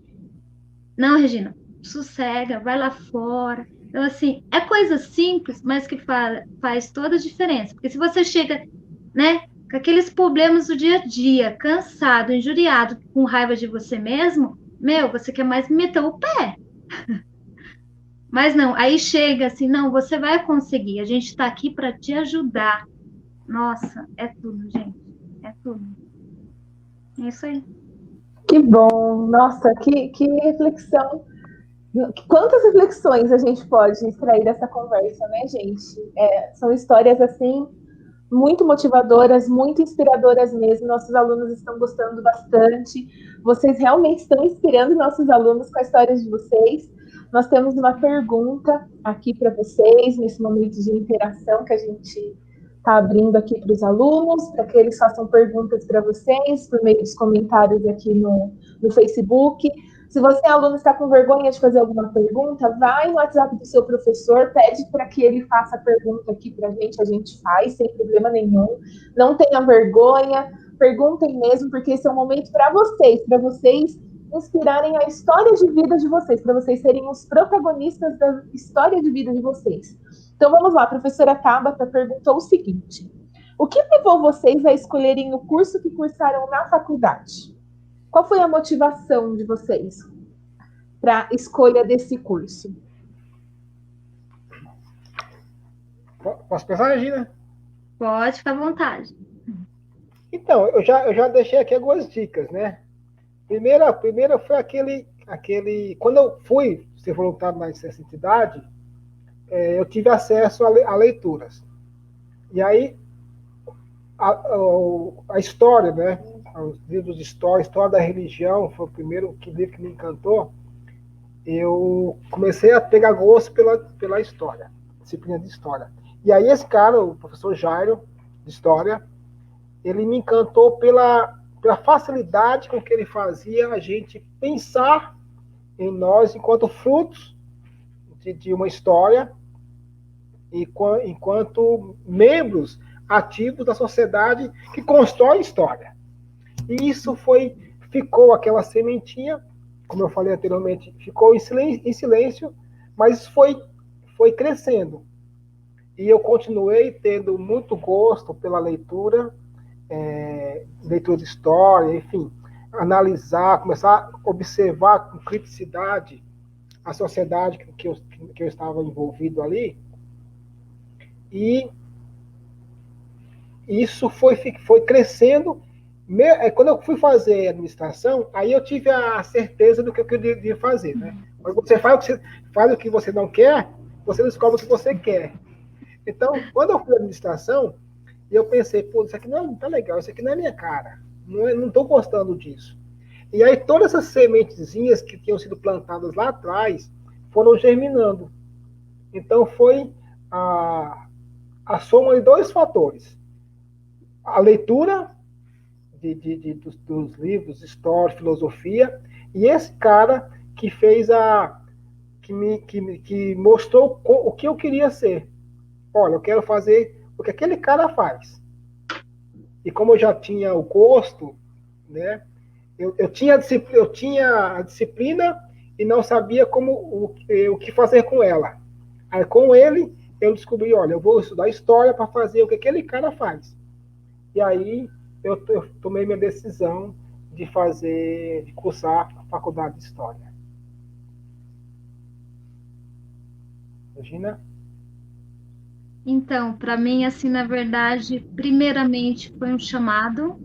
Não, Regina, sossega, vai lá fora. Então, assim, é coisa simples, mas que faz toda a diferença. Porque se você chega, né, com aqueles problemas do dia a dia, cansado, injuriado, com raiva de você mesmo, meu, você quer mais meter o pé. Mas não, aí chega assim, não, você vai conseguir, a gente está aqui para te ajudar. Nossa, é tudo, gente, é tudo. É isso aí. Que bom, nossa, que reflexão. Quantas reflexões a gente pode extrair dessa conversa, né, gente? São histórias, assim, muito motivadoras, muito inspiradoras mesmo. Nossos alunos estão gostando bastante. Vocês realmente estão inspirando nossos alunos com as histórias de vocês. Nós temos uma pergunta aqui para vocês, nesse momento de interação que a gente está abrindo aqui para os alunos, para que eles façam perguntas para vocês, por meio dos comentários aqui no Facebook. Se você, aluno, está com vergonha de fazer alguma pergunta, vai no WhatsApp do seu professor, pede para que ele faça a pergunta aqui para a gente faz, sem problema nenhum. Não tenha vergonha, perguntem mesmo, porque esse é um momento para vocês inspirarem a história de vida de vocês, para vocês serem os protagonistas da história de vida de vocês. Então vamos lá, a professora Tabata perguntou o seguinte: o que levou vocês a escolherem o curso que cursaram na faculdade? Qual foi a motivação de vocês para a escolha desse curso? Posso pensar, Regina? Pode ficar à vontade. Então, eu já deixei aqui algumas dicas, né? Primeira foi aquele. Quando eu fui ser voluntário nessa entidade, eu tive acesso a leituras. E aí, a história, né? Os livros de história da religião, foi o primeiro livro que me encantou. Eu comecei a pegar gosto pela história, disciplina de história. E aí esse cara, o professor Jairo, de história, ele me encantou pela facilidade com que ele fazia a gente pensar em nós enquanto frutos de uma história, enquanto membros ativos da sociedade que constrói história. E isso ficou aquela sementinha, como eu falei anteriormente, ficou em silêncio, mas foi crescendo. E eu continuei tendo muito gosto pela leitura de história, enfim, analisar, começar a observar com criticidade a sociedade que eu estava envolvido ali. E isso foi crescendo. Quando eu fui fazer administração, aí eu tive a certeza do que eu queria fazer, né? Quando você faz o que você não quer, você descobre o que você quer. Então, quando eu fui à administração, eu pensei, pô, isso aqui não tá legal, isso aqui não é minha cara, não estou gostando disso. E aí todas essas sementezinhas que tinham sido plantadas lá atrás foram germinando. Então foi a soma de dois fatores: a leitura dos livros, história, filosofia, e esse cara que fez que mostrou o que eu queria ser. Olha, eu quero fazer o que aquele cara faz. E como eu já tinha o gosto, né, eu tinha a disciplina e não sabia o que fazer com ela. Aí com ele eu descobri, olha, eu vou estudar história para fazer o que aquele cara faz. E aí eu tomei minha decisão de cursar a faculdade de História. Regina? Então, para mim, assim, na verdade, primeiramente foi um chamado,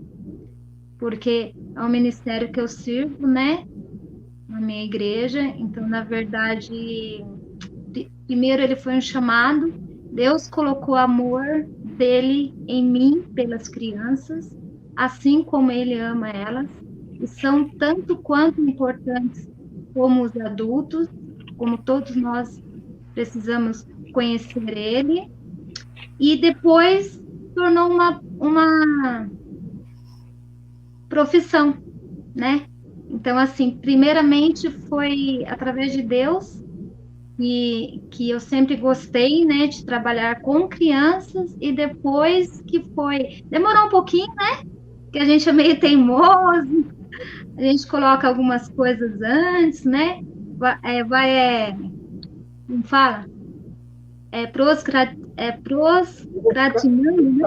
porque é um ministério que eu sirvo, né, na minha igreja. Então, na verdade, Primeiro, ele foi um chamado. Deus colocou o amor dele em mim pelas crianças, assim como ele ama elas, e são tanto quanto importantes como os adultos, como todos nós precisamos conhecer ele. E depois tornou uma profissão, né? Então, assim, primeiramente foi através de Deus, que eu sempre gostei, né, de trabalhar com crianças, e depois que foi, demorou um pouquinho, né, que a gente é meio teimoso, a gente coloca algumas coisas antes, né, como fala? Proscratinando,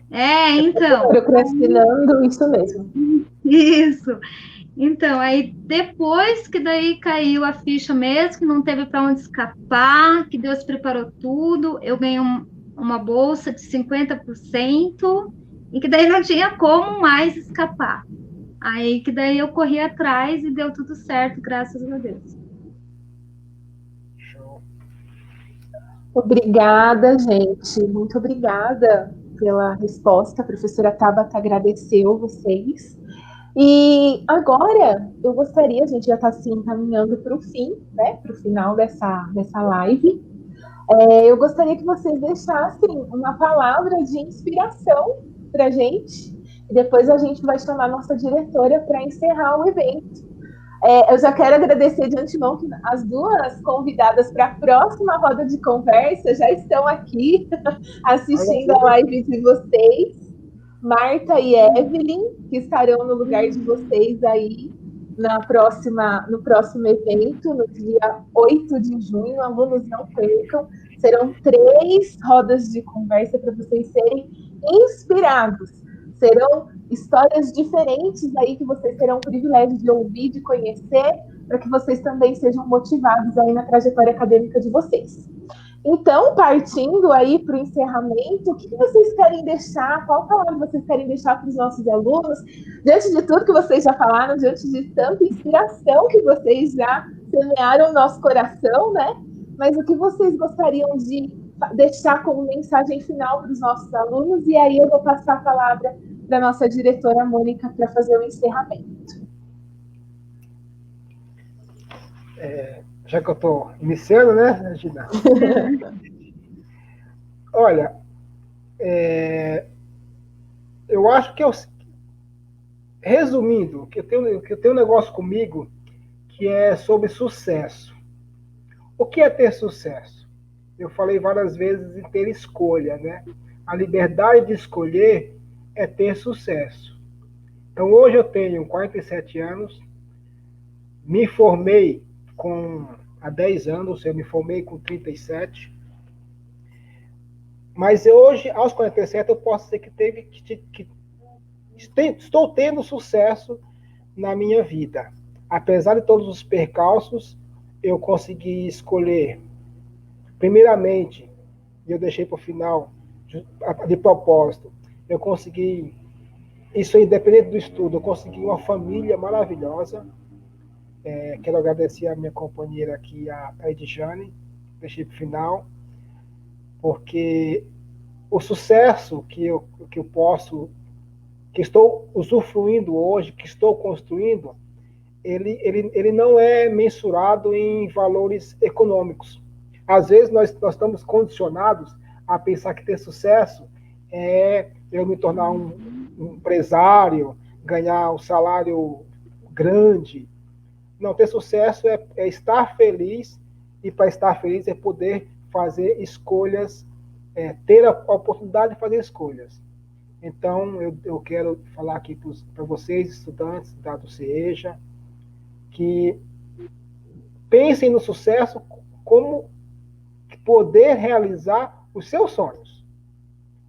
né? Então. Procrastinando, isso mesmo. Isso. Então, aí depois que daí caiu a ficha mesmo, que não teve para onde escapar, que Deus preparou tudo, eu ganhei uma bolsa de 50% e que daí não tinha como mais escapar. Aí que daí eu corri atrás e deu tudo certo, graças a Deus. Show. Obrigada, gente. Muito obrigada pela resposta. A professora Tabata agradeceu vocês. E agora eu gostaria, a gente já está se encaminhando para o fim, né? Para o final dessa live. Eu gostaria que vocês deixassem uma palavra de inspiração para a gente. E depois a gente vai chamar a nossa diretora para encerrar o evento. Eu já quero agradecer de antemão que as duas convidadas para a próxima roda de conversa já estão aqui assistindo a live de vocês. Marta e Evelyn, que estarão no lugar de vocês aí no próximo evento, no dia 8 de junho. Alunos, não percam. Serão 3 rodas de conversa para vocês serem inspirados. Serão histórias diferentes aí que vocês terão o privilégio de ouvir, de conhecer, para que vocês também sejam motivados aí na trajetória acadêmica de vocês. Então, partindo aí para o encerramento, o que vocês querem deixar? Qual palavra vocês querem deixar para os nossos alunos? Diante de tudo que vocês já falaram, diante de tanta inspiração que vocês já semearam no nosso coração, né? Mas o que vocês gostariam de deixar como mensagem final para os nossos alunos? E aí eu vou passar a palavra para a nossa diretora Mônica para fazer o encerramento. Já que eu estou iniciando, né, Regina? Olha, eu acho que resumindo, que eu tenho um negócio comigo que é sobre sucesso. O que é ter sucesso? Eu falei várias vezes em ter escolha, né? A liberdade de escolher é ter sucesso. Então, hoje eu tenho 47 anos, me formei há 10 anos, eu me formei com 37. Mas hoje, aos 47, eu posso dizer que estou tendo sucesso na minha vida. Apesar de todos os percalços, eu consegui escolher, primeiramente, e eu deixei para o final, de propósito, eu consegui, isso independente do estudo, eu consegui uma família maravilhosa. Quero agradecer a minha companheira aqui, a Edjane, deixei para o final, porque o sucesso que estou usufruindo hoje, que estou construindo, ele não é mensurado em valores econômicos. Às vezes nós estamos condicionados a pensar que ter sucesso é eu me tornar um empresário, ganhar um salário grande. Não, ter sucesso é estar feliz, e para estar feliz é poder fazer escolhas, ter a oportunidade de fazer escolhas. Então, eu quero falar aqui para vocês, estudantes da CEJA, que pensem no sucesso como poder realizar os seus sonhos.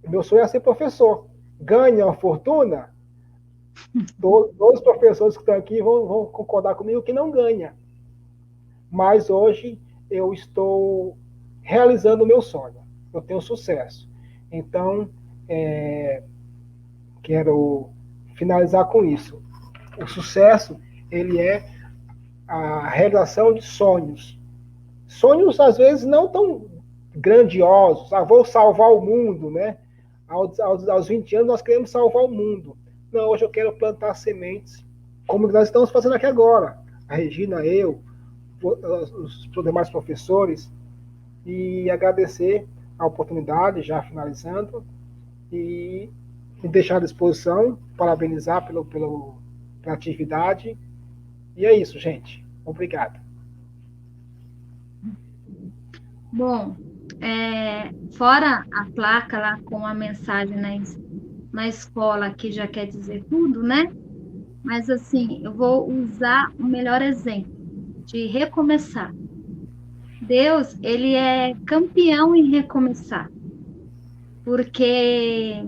Meu sonho é ser professor. Ganha uma fortuna? Todos os professores que estão aqui vão concordar comigo que não ganha. Mas hoje eu estou realizando o meu sonho. Eu tenho sucesso. Então, quero finalizar com isso. O sucesso, ele é a realização de sonhos. sonhos às vezes não tão grandiosos, vou salvar o mundo, né? Aos 20 anos nós queremos salvar o mundo. Não, hoje eu quero plantar sementes, como nós estamos fazendo aqui agora. A Regina, eu, os demais professores, e agradecer a oportunidade, já finalizando, e me deixar à disposição, parabenizar pela atividade. E é isso, gente. Obrigado. Bom, fora a placa lá com a mensagem na escola, que já quer dizer tudo, né? Mas, assim, eu vou usar o melhor exemplo de recomeçar. Deus, ele é campeão em recomeçar. Porque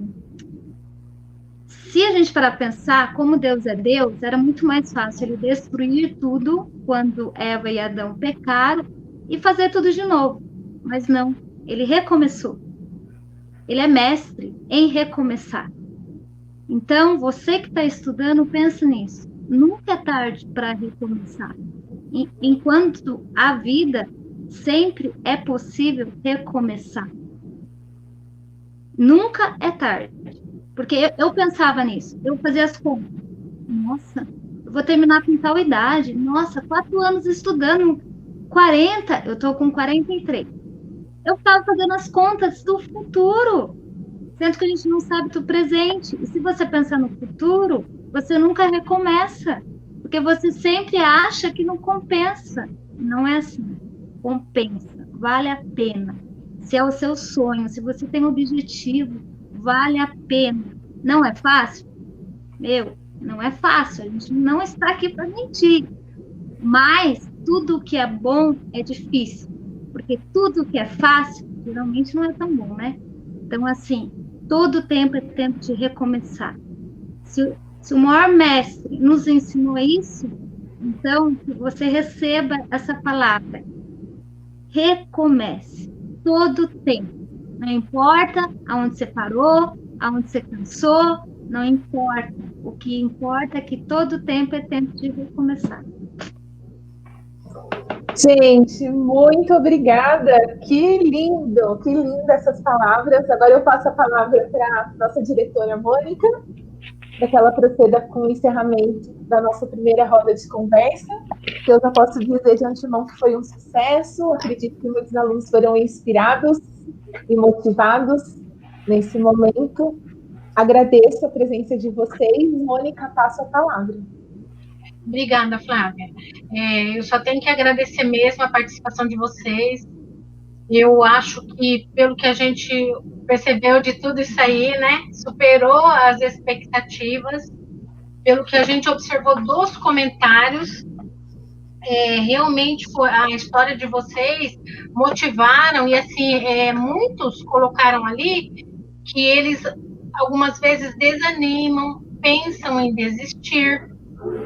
se a gente parar para pensar, como Deus é Deus, era muito mais fácil ele destruir tudo quando Eva e Adão pecaram e fazer tudo de novo. Mas não, ele recomeçou. Ele é mestre em recomeçar. Então, você que está estudando, pensa nisso. Nunca é tarde para recomeçar. Enquanto há vida, sempre é possível recomeçar. Nunca é tarde. Porque eu pensava nisso. Eu fazia as contas. Nossa, eu vou terminar com tal idade. Nossa, 4 anos estudando. 40, eu estou com 43. Eu estava fazendo as contas do futuro. Sendo que a gente não sabe do presente. E se você pensar no futuro, você nunca recomeça. Porque você sempre acha que não compensa. Não é assim. Compensa. Vale a pena. Se é o seu sonho, se você tem um objetivo, vale a pena. Não é fácil? Não é fácil. A gente não está aqui para mentir. Mas tudo que é bom é difícil. Porque tudo que é fácil, geralmente não é tão bom, né? Então, assim, todo tempo é tempo de recomeçar. Se o maior mestre nos ensinou isso, então, que você receba essa palavra. Recomece. Todo tempo. Não importa aonde você parou, aonde você cansou, não importa. O que importa é que todo tempo é tempo de recomeçar. Gente, muito obrigada. Que lindo essas palavras. Agora eu passo a palavra para a nossa diretora Mônica, para que ela proceda com o encerramento da nossa primeira roda de conversa. Eu já posso dizer de antemão que foi um sucesso. Acredito que muitos alunos foram inspirados e motivados nesse momento. Agradeço a presença de vocês. Mônica, passo a palavra. Obrigada, Flávia. Eu só tenho que agradecer mesmo a participação de vocês. Eu acho que, pelo que a gente percebeu de tudo isso aí, né, superou as expectativas. Pelo que a gente observou dos comentários, realmente a história de vocês motivaram, e assim, muitos colocaram ali que eles algumas vezes desanimam, pensam em desistir,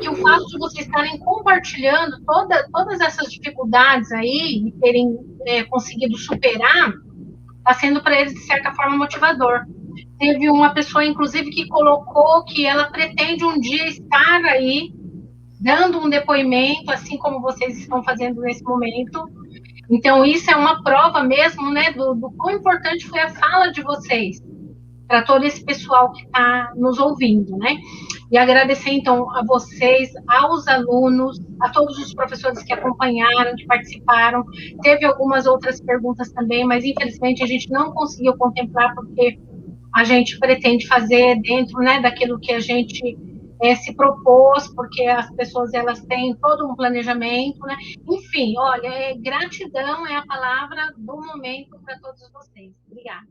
que o fato de vocês estarem compartilhando todas essas dificuldades aí e terem conseguido superar, está sendo para eles, de certa forma, motivador. Teve uma pessoa, inclusive, que colocou que ela pretende um dia estar aí dando um depoimento, assim como vocês estão fazendo nesse momento. Então, isso é uma prova mesmo, né, do quão importante foi a fala de vocês para todo esse pessoal que está nos ouvindo, né? E agradecer, então, a vocês, aos alunos, a todos os professores que acompanharam, que participaram. Teve algumas outras perguntas também, mas, infelizmente, a gente não conseguiu contemplar, porque a gente pretende fazer dentro, né, daquilo que a gente se propôs, porque as pessoas, elas têm todo um planejamento, né? Enfim, olha, gratidão é a palavra do momento para todos vocês. Obrigada.